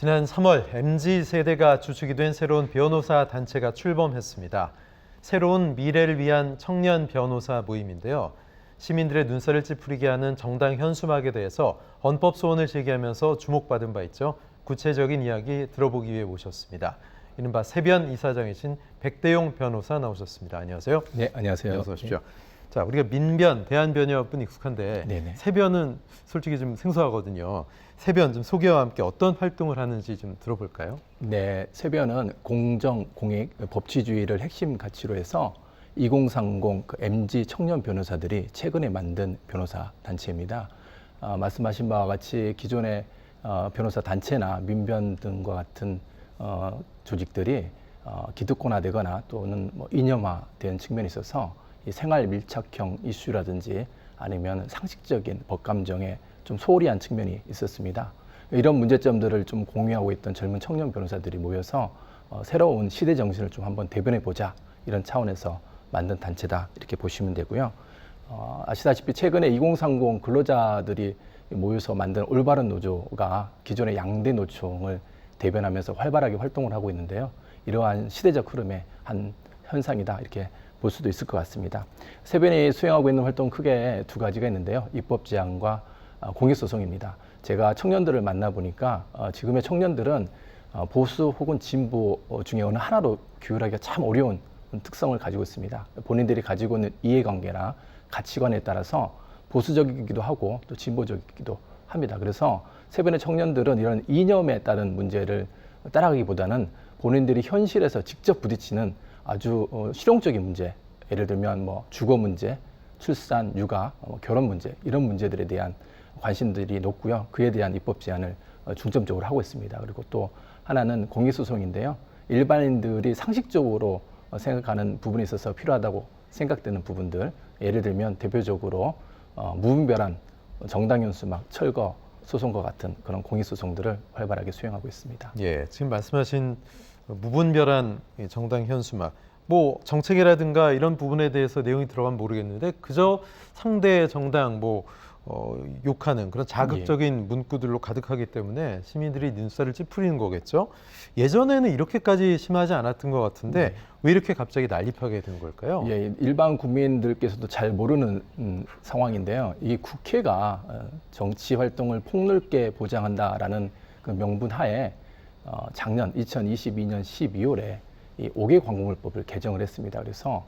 지난 3월 MZ세대가 주축이 된 새로운 변호사 단체가 출범했습니다. 새로운 미래를 위한 청년 변호사 모임인데요. 시민들의 눈살을 찌푸리게 하는 정당 현수막에 대해서 헌법 소원을 제기하면서 주목받은 바 있죠. 구체적인 이야기 들어보기 위해 모셨습니다. 이른바 세변 이사장이신 백대용 변호사 나오셨습니다. 안녕하세요. 네, 안녕하세요. 어서 오십시오. 자, 우리가 민변, 대한변협은 익숙한데 네네. 세변은 솔직히 좀 생소하거든요. 세변 좀 소개와 함께 어떤 활동을 하는지 좀 들어볼까요? 네, 세변은 공정, 공익, 법치주의를 핵심 가치로 해서 2030 MZ 청년 변호사들이 최근에 만든 변호사 단체입니다. 말씀하신 바와 같이 기존의 변호사 단체나 민변 등과 같은 조직들이 기득권화되거나 또는 이념화된 측면이 있어서 이 생활 밀착형 이슈라든지 아니면 상식적인 법 감정에 좀 소홀히 한 측면이 있었습니다. 이런 문제점들을 좀 공유하고 있던 젊은 청년 변호사들이 모여서 새로운 시대 정신을 좀 한번 대변해 보자 이런 차원에서 만든 단체다 이렇게 보시면 되고요. 아시다시피 최근에 2030 근로자들이 모여서 만든 올바른 노조가 기존의 양대 노총을 대변하면서 활발하게 활동을 하고 있는데요. 이러한 시대적 흐름의 한 현상이다 이렇게 볼 수도 있을 것 같습니다. 세변이 수행하고 있는 활동 크게 두 가지가 있는데요. 입법 제한과 공익소송입니다. 제가 청년들을 만나보니까 지금의 청년들은 보수 혹은 진보 중에 어느 하나로 규율하기가 참 어려운 특성을 가지고 있습니다. 본인들이 가지고 있는 이해관계나 가치관에 따라서 보수적이기도 하고 또 진보적이기도 합니다. 그래서 세변의 청년들은 이런 이념에 따른 문제를 따라가기보다는 본인들이 현실에서 직접 부딪히는 아주 실용적인 문제, 예를 들면 주거 문제, 출산, 육아, 결혼 문제 이런 문제들에 대한 관심들이 높고요. 그에 대한 입법 제한을 중점적으로 하고 있습니다. 그리고 또 하나는 공익소송인데요. 일반인들이 상식적으로 생각하는 부분이 있어서 필요하다고 생각되는 부분들, 예를 들면 대표적으로 무분별한 정당 현수막, 철거 소송과 같은 그런 공익소송들을 활발하게 수행하고 있습니다. 예, 지금 말씀하신 무분별한 정당 현수막, 정책이라든가 이런 부분에 대해서 내용이 들어가면 모르겠는데 그저 상대 정당 욕하는 그런 자극적인 문구들로 가득하기 때문에 시민들이 눈살을 찌푸리는 거겠죠. 예전에는 이렇게까지 심하지 않았던 것 같은데 왜 이렇게 갑자기 난립하게 된 걸까요? 예, 일반 국민들께서도 잘 모르는 상황인데요. 이 국회가 정치 활동을 폭넓게 보장한다라는 그 명분 하에 작년 2022년 12월에 이 5개 광고물법을 개정을 했습니다. 그래서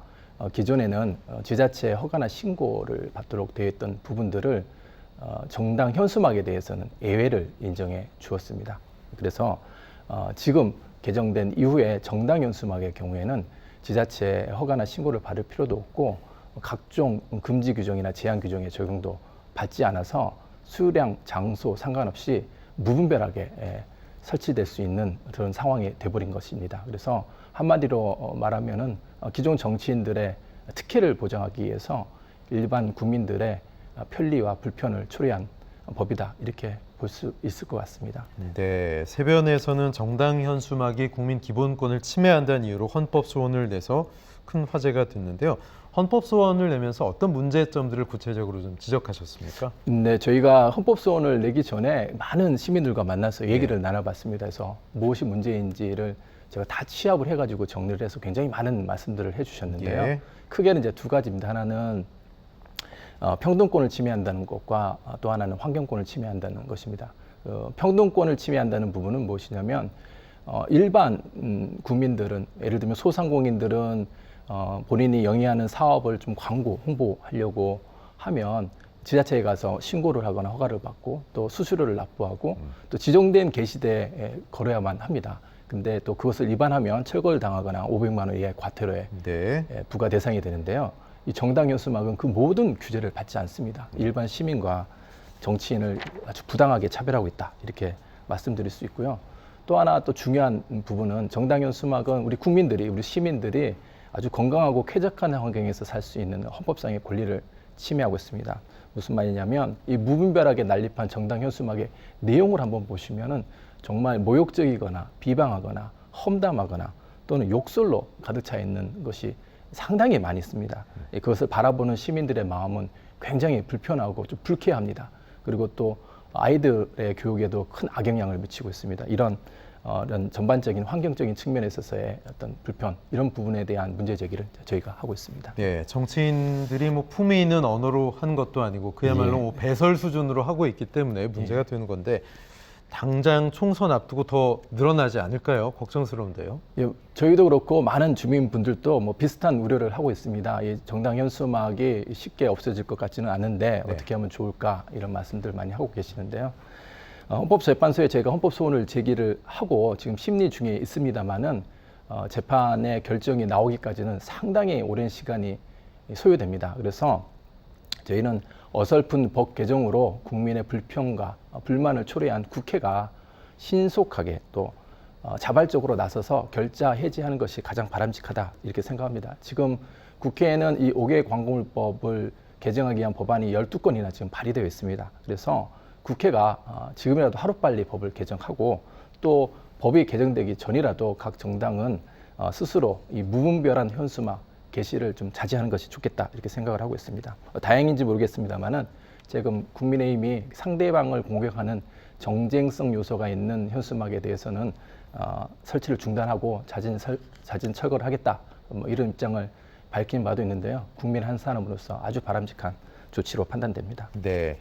기존에는 지자체 허가나 신고를 받도록 되어 있던 부분들을 정당 현수막에 대해서는 예외를 인정해 주었습니다. 그래서 지금 개정된 이후에 정당 현수막의 경우에는 지자체 허가나 신고를 받을 필요도 없고 각종 금지 규정이나 제한 규정의 적용도 받지 않아서 수량, 장소 상관없이 무분별하게 설치될 수 있는 그런 상황이 돼버린 것입니다. 그래서 한마디로 말하면은 기존 정치인들의 특혜를 보장하기 위해서 일반 국민들의 편리와 불편을 초래한 법이다 이렇게 볼 수 있을 것 같습니다. 네, 세변에서는 정당 현수막이 국민 기본권을 침해한다는 이유로 헌법 소원을 내서 큰 화제가 됐는데요. 헌법 소원을 내면서 어떤 문제점들을 구체적으로 좀 지적하셨습니까? 네, 저희가 헌법 소원을 내기 전에 많은 시민들과 만나서 얘기를 나눠봤습니다. 그래서 무엇이 문제인지를 제가 다 취합을 해가지고 정리를 해서 굉장히 많은 말씀들을 해주셨는데요. 예. 크게는 이제 두 가지입니다. 하나는 평등권을 침해한다는 것과 또 하나는 환경권을 침해한다는 것입니다. 평등권을 침해한다는 부분은 무엇이냐면 일반 국민들은 예를 들면 소상공인들은 본인이 영위하는 사업을 좀 광고, 홍보하려고 하면 지자체에 가서 신고를 하거나 허가를 받고 또 수수료를 납부하고 또 지정된 게시대에 걸어야만 합니다. 근데 또 그것을 위반하면 철거를 당하거나 500만 원 이하의 과태료에 부과 대상이 되는데요. 이 정당 현수막은 그 모든 규제를 받지 않습니다. 일반 시민과 정치인을 아주 부당하게 차별하고 있다 이렇게 말씀드릴 수 있고요. 또 하나 또 중요한 부분은 정당 현수막은 우리 국민들이, 우리 시민들이 아주 건강하고 쾌적한 환경에서 살 수 있는 헌법상의 권리를 침해하고 있습니다. 무슨 말이냐면 이 무분별하게 난립한 정당 현수막의 내용을 한번 보시면은 정말 모욕적이거나 비방하거나 험담하거나 또는 욕설로 가득 차 있는 것이 상당히 많이 있습니다. 그것을 바라보는 시민들의 마음은 굉장히 불편하고 좀 불쾌합니다. 그리고 또 아이들의 교육에도 큰 악영향을 미치고 있습니다. 이런 전반적인 환경적인 측면에 있어서의 어떤 불편 이런 부분에 대한 문제 제기를 저희가 하고 있습니다. 예, 정치인들이 뭐 품위 있는 언어로 한 것도 아니고 그야말로 예. 뭐 배설 수준으로 하고 있기 때문에 문제가 되는 건데 당장 총선 앞두고 더 늘어나지 않을까요? 걱정스러운데요. 예, 저희도 그렇고 많은 주민분들도 뭐 비슷한 우려를 하고 있습니다. 이 정당 현수막이 쉽게 없어질 것 같지는 않은데 네. 어떻게 하면 좋을까 이런 말씀들 많이 하고 계시는데요. 헌법재판소에 저희가 헌법소원을 제기를 하고 지금 심리 중에 있습니다만은 재판의 결정이 나오기까지는 상당히 오랜 시간이 소요됩니다. 그래서 저희는 어설픈 법 개정으로 국민의 불평과 불만을 초래한 국회가 신속하게 또 자발적으로 나서서 결자 해지하는 것이 가장 바람직하다 이렇게 생각합니다. 지금 국회에는 이 5개 광고물법을 개정하기 위한 법안이 12건이나 지금 발의되어 있습니다. 그래서 국회가 지금이라도 하루빨리 법을 개정하고 또 법이 개정되기 전이라도 각 정당은 스스로 이 무분별한 현수막 게시를 좀 자제하는 것이 좋겠다 이렇게 생각을 하고 있습니다. 다행인지 모르겠습니다만은 지금 국민의힘이 상대방을 공격하는 정쟁성 요소가 있는 현수막에 대해서는 설치를 중단하고 자진 철거를 하겠다 뭐 이런 입장을 밝힌 바도 있는데요. 국민 한 사람으로서 아주 바람직한 조치로 판단됩니다. 네.